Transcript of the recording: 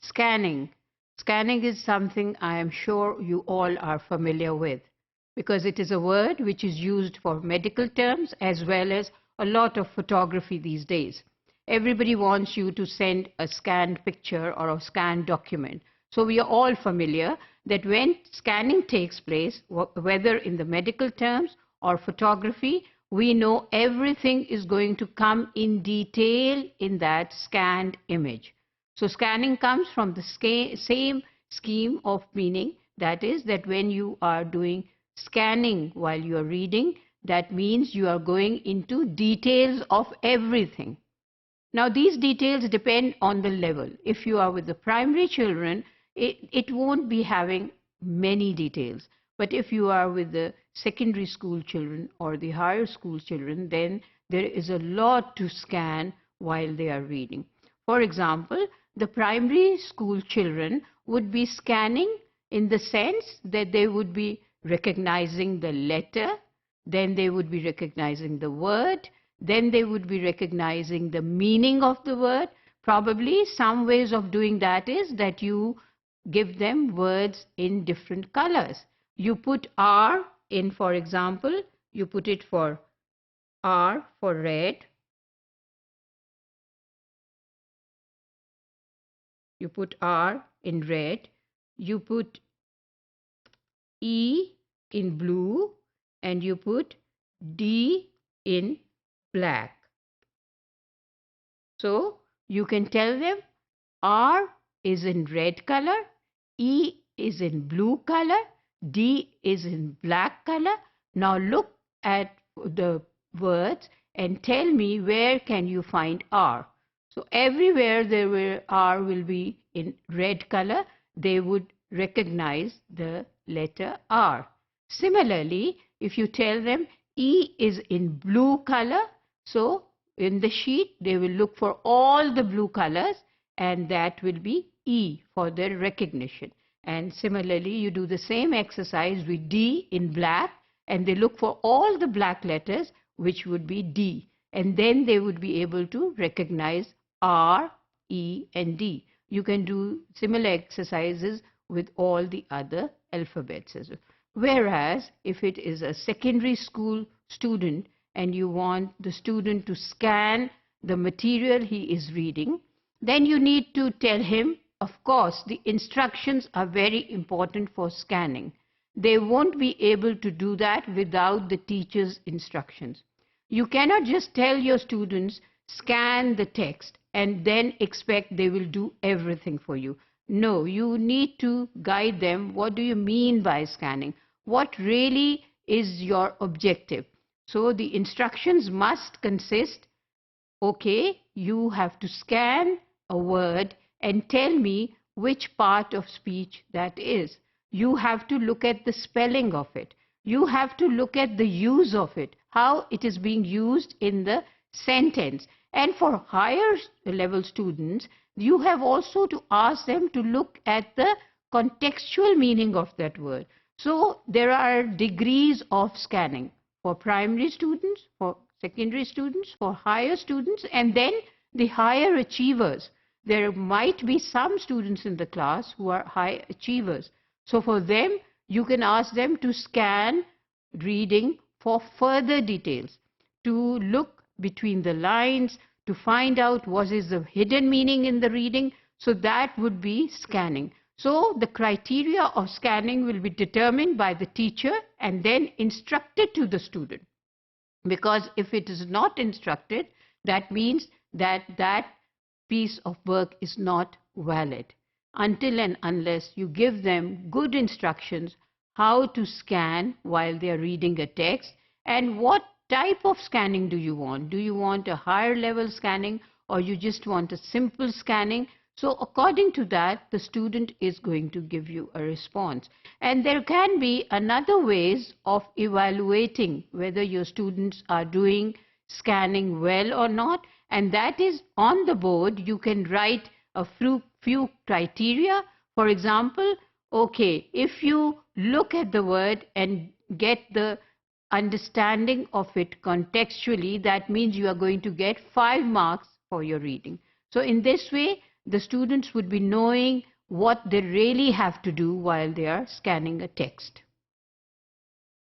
Scanning. Scanning is something I am sure you all are familiar with because it is a word which is used for medical terms as well as a lot of photography these days. Everybody wants you to send a scanned picture or a scanned document. So we are all familiar that when scanning takes place, whether in the medical terms or photography, we know everything is going to come in detail in that scanned image. So scanning comes from the same scheme of meaning. That is that when you are doing scanning while you are reading, that means you are going into details of everything. Now these details depend on the level. If you are with the primary children, it won't be having many details. But if you are with the secondary school children or the higher school children, then there is a lot to scan while they are reading. For example, the primary school children would be scanning in the sense that they would be recognizing the letter, then they would be recognizing the word, then they would be recognizing the meaning of the word. Probably some ways of doing that is that you give them words in different colors. You put R in, for example, you put it for R for red. You put R in red. You put E in blue and you put D in black. So you can tell them R is in red color, E is in blue color, D is in black color. Now look at the words and tell me where can you find R. So everywhere there R will be in red color, they would recognize the letter R. Similarly, if you tell them E is in blue color, so in the sheet they will look for all the blue colors and that will be E for their recognition. And similarly, you do the same exercise with D in black and they look for all the black letters which would be D. And then they would be able to recognize R, E and D. You can do similar exercises with all the other alphabets as well. Whereas if it is a secondary school student and you want the student to scan the material he is reading, then you need to tell him, of course, the instructions are very important for scanning. They won't be able to do that without the teacher's instructions. You cannot just tell your students, scan the text and then expect they will do everything for you. No, you need to guide them. What do you mean by scanning? What really is your objective? So the instructions must consist, okay, you have to scan a word and tell me which part of speech that is. You have to look at the spelling of it. You have to look at the use of it, how it is being used in the sentence. And for higher level students, you have also to ask them to look at the contextual meaning of that word. So there are degrees of scanning for primary students, for secondary students, for higher students, and then the higher achievers. There might be some students in the class who are high achievers. So for them, you can ask them to scan reading for further details, to look between the lines, to find out what is the hidden meaning in the reading. So that would be scanning. So the criteria of scanning will be determined by the teacher and then instructed to the student. Because if it is not instructed, that means that that piece of work is not valid until and unless you give them good instructions how to scan while they are reading a text and what type of scanning do you want. Do you want a higher level scanning or you just want a simple scanning? So according to that, the student is going to give you a response. And there can be another ways of evaluating whether your students are doing scanning well or not. And that is on the board, you can write a few criteria. For example, okay, if you look at the word and get the understanding of it contextually, that means you are going to get 5 marks for your reading. So in this way, the students would be knowing what they really have to do while they are scanning a text.